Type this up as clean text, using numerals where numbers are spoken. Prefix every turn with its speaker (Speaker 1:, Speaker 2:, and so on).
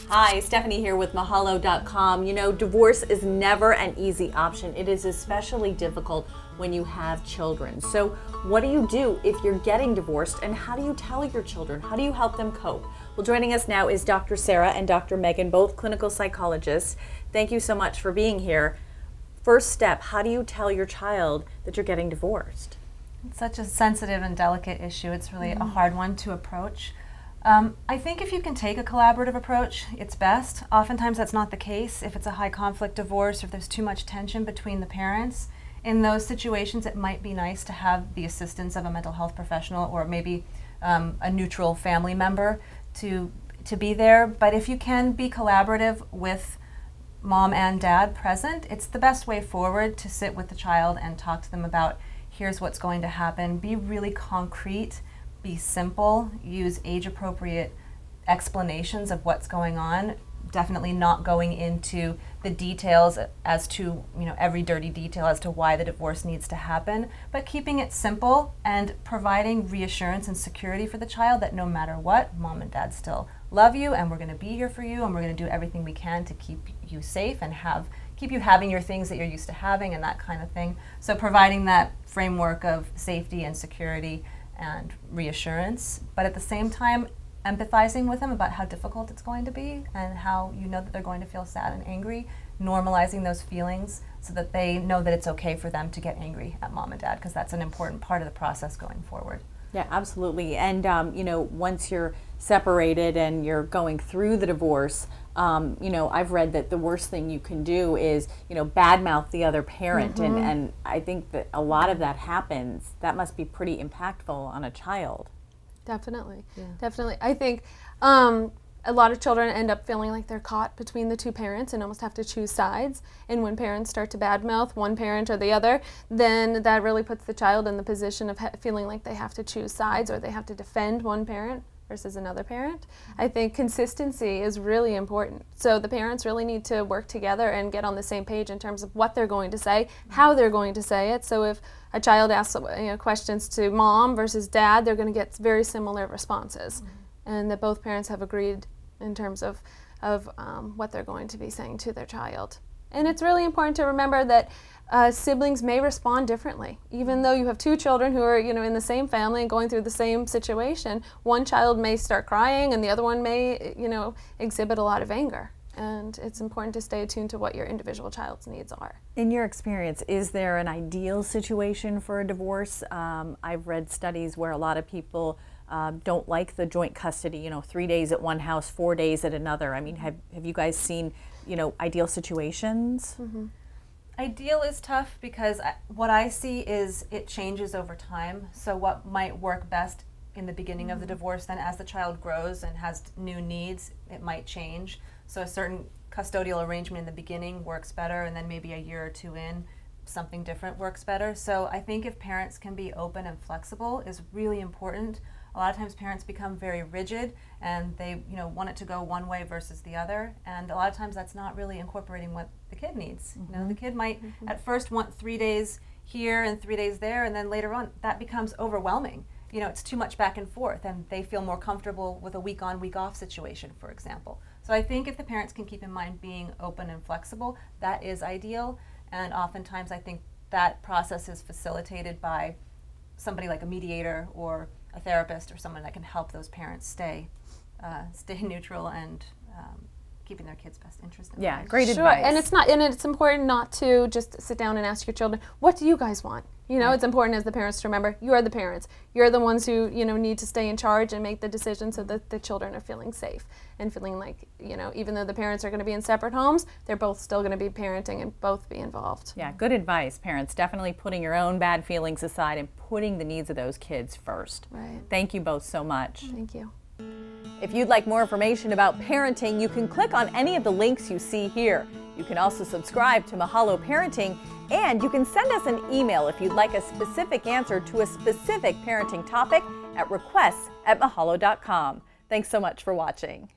Speaker 1: Hi, Stephanie here with Mahalo.com. You know, divorce is never an easy option. It is especially difficult when you have children. So what do you do if you're getting divorced, and how do you tell your children? How do you help them cope? Well, joining us now is Dr. Sarah and Dr. Megan, both clinical psychologists. Thank you so much for being here. First step, how do you tell your child that you're getting divorced?
Speaker 2: It's such a sensitive and delicate issue. It's really a hard one to approach. I think if you can take a collaborative approach, it's best. Oftentimes that's not the case. If it's a high conflict divorce or if there's too much tension between the parents, in those situations it might be nice to have the assistance of a mental health professional or maybe a neutral family member to be there. But if you can be collaborative with mom and dad present, it's the best way forward to sit with the child and talk to them about here's what's going to happen. Be really concrete. Be simple, use age-appropriate explanations of what's going on, definitely not going into the details as to, every dirty detail as to why the divorce needs to happen, but keeping it simple and providing reassurance and security for the child that no matter what, mom and dad still love you and we're going to be here for you and we're going to do everything we can to keep you safe and keep you having your things that you're used to having and that kind of thing. So providing that framework of safety and security and reassurance, but at the same time empathizing with them about how difficult it's going to be and how that they're going to feel sad and angry, normalizing those feelings so that they know that it's okay for them to get angry at mom and dad, because that's an important part of the process going forward.
Speaker 1: Yeah, absolutely. And once you're separated and you're going through the divorce, I've read that the worst thing you can do is, badmouth the other parent. And I think that a lot of that happens. That must be pretty impactful on a child.
Speaker 3: Definitely. Yeah. Definitely. I think a lot of children end up feeling like they're caught between the two parents and almost have to choose sides. And when parents start to badmouth one parent or the other, then that really puts the child in the position of feeling like they have to choose sides or they have to defend one parent versus another parent. I think consistency is really important. So the parents really need to work together and get on the same page in terms of what they're going to say, how they're going to say it. So if a child asks questions to mom versus dad, they're going to get very similar responses. And that both parents have agreed in terms of what they're going to be saying to their child. And it's really important to remember that siblings may respond differently. Even though you have two children who are in the same family and going through the same situation, one child may start crying and the other one may exhibit a lot of anger. And it's important to stay attuned to what your individual child's needs are.
Speaker 1: In your experience, is there an ideal situation for a divorce? I've read studies where a lot of people don't like the joint custody, 3 days at one house, 4 days at another. I mean, have you guys seen, ideal situations?
Speaker 2: Ideal is tough because what I see is it changes over time. So what might work best in the beginning of the divorce, then as the child grows and has new needs, it might change. So a certain custodial arrangement in the beginning works better, and then maybe a year or two in, something different works better. So I think if parents can be open and flexible is really important. A lot of times parents become very rigid and they want it to go one way versus the other, and a lot of times that's not really incorporating what the kid needs. The kid might at first want 3 days here and 3 days there, and then later on that becomes overwhelming. It's too much back and forth and they feel more comfortable with a week on, week off situation, for example. So I think if the parents can keep in mind being open and flexible, that is ideal. And oftentimes I think that process is facilitated by somebody like a mediator or a therapist or someone that can help those parents stay neutral and keeping their kids' best interest in mind.
Speaker 1: Great advice.
Speaker 3: And it's important not to just sit down and ask your children, what do you guys want? It's important as the parents to remember, you are the parents. You're the ones who, need to stay in charge and make the decision so that the children are feeling safe and feeling like, even though the parents are going to be in separate homes, they're both still going to be parenting and both be involved.
Speaker 1: Yeah, good advice, parents. Definitely putting your own bad feelings aside and putting the needs of those kids first.
Speaker 3: Right.
Speaker 1: Thank you both so much.
Speaker 3: Thank you.
Speaker 1: If you'd like more information about parenting, you can click on any of the links you see here. You can also subscribe to Mahalo Parenting, and you can send us an email if you'd like a specific answer to a specific parenting topic at requests@mahalo.com. Thanks so much for watching.